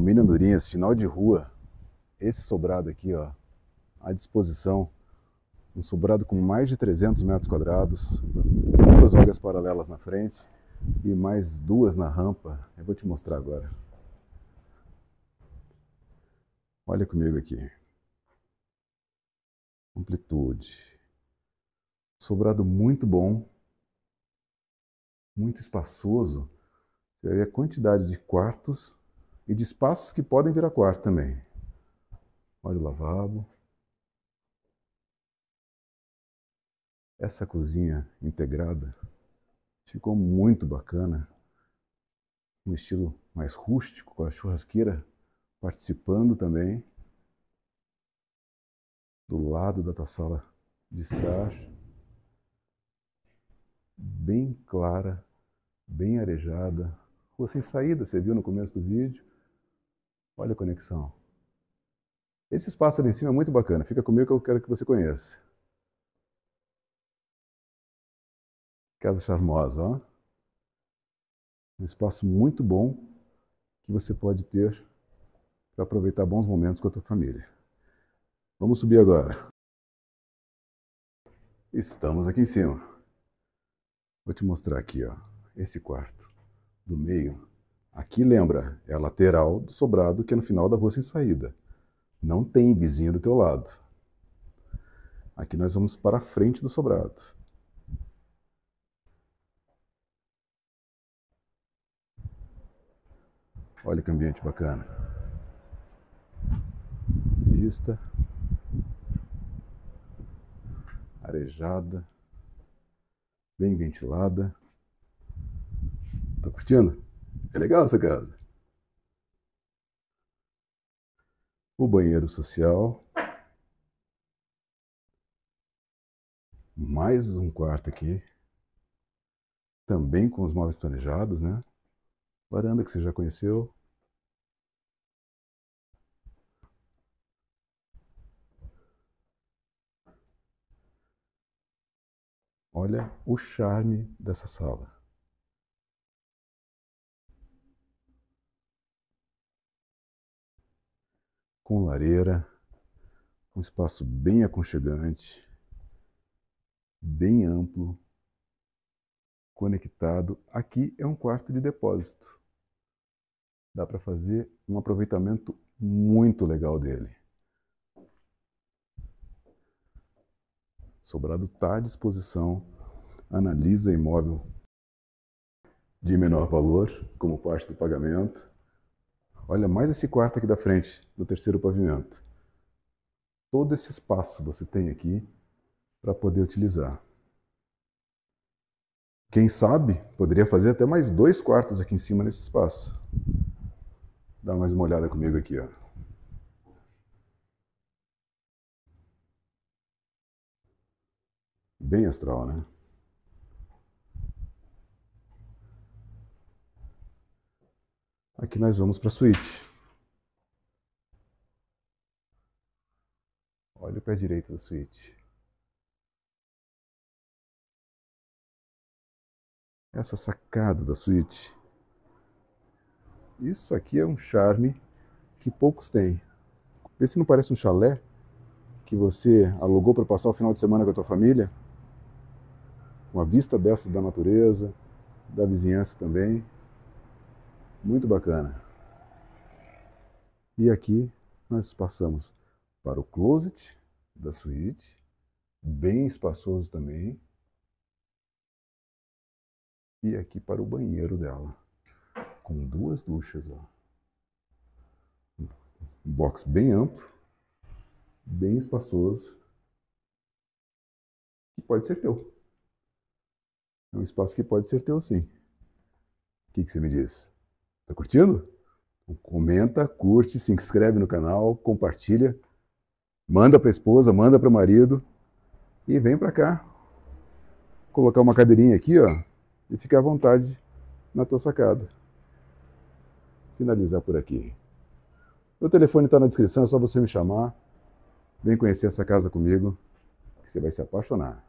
Condomínio Andorinhas, final de rua. Esse sobrado aqui, ó, à disposição. Um sobrado com mais de 300 metros quadrados, 2 vagas paralelas na frente e mais 2 na rampa. Eu vou te mostrar agora. Olha comigo aqui. Amplitude. Sobrado muito bom, muito espaçoso. Você vê a quantidade de quartos e de espaços que podem virar quarto também. Olha o lavabo. Essa cozinha integrada ficou muito bacana. Um estilo mais rústico, com a churrasqueira participando também. Do lado da tua sala de estar. Bem clara, bem arejada. Rua sem saída, você viu no começo do vídeo. Olha a conexão. Esse espaço ali em cima é muito bacana. Fica comigo que eu quero que você conheça. Casa charmosa, ó. Um espaço muito bom que você pode ter para aproveitar bons momentos com a tua família. Vamos subir agora. Estamos aqui em cima. Vou te mostrar aqui, ó, esse quarto do meio. Aqui lembra, é a lateral do sobrado que é no final da rua sem saída. Não tem vizinho do teu lado. Aqui nós vamos para a frente do sobrado. Olha que ambiente bacana. Vista. Arejada. Bem ventilada. Tá curtindo? É legal essa casa. O banheiro social. Mais um quarto aqui. Também com os móveis planejados, né? Varanda que você já conheceu. Olha o charme dessa sala. Com lareira, um espaço bem aconchegante, bem amplo, conectado. Aqui é um quarto de depósito. Dá para fazer um aproveitamento muito legal dele. Sobrado está à disposição. Analisa imóvel de menor valor como parte do pagamento. Olha mais esse quarto aqui da frente, do terceiro pavimento. Todo esse espaço você tem aqui para poder utilizar. Quem sabe, poderia fazer até mais 2 quartos aqui em cima nesse espaço. Dá mais uma olhada comigo aqui, ó. Bem astral, né? Aqui nós vamos para a suíte. Olha o pé direito da suíte. Essa sacada da suíte. Isso aqui é um charme que poucos têm. Vê se não parece um chalé que você alugou para passar o final de semana com a tua família. Uma vista dessa da natureza, da vizinhança também. Muito bacana. E aqui nós passamos para o closet da suíte, bem espaçoso também. E aqui para o banheiro dela, com 2 duchas, ó. Um box bem amplo, bem espaçoso, que pode ser teu. É um espaço que pode ser teu, sim. O que você me diz? Tá curtindo? Então, comenta, curte, se inscreve no canal, compartilha, manda para a esposa, manda para o marido e vem para cá. Vou colocar uma cadeirinha aqui, ó, e fica à vontade na tua sacada. Finalizar por aqui. Meu telefone está na descrição, é só você me chamar. Vem conhecer essa casa comigo, que você vai se apaixonar.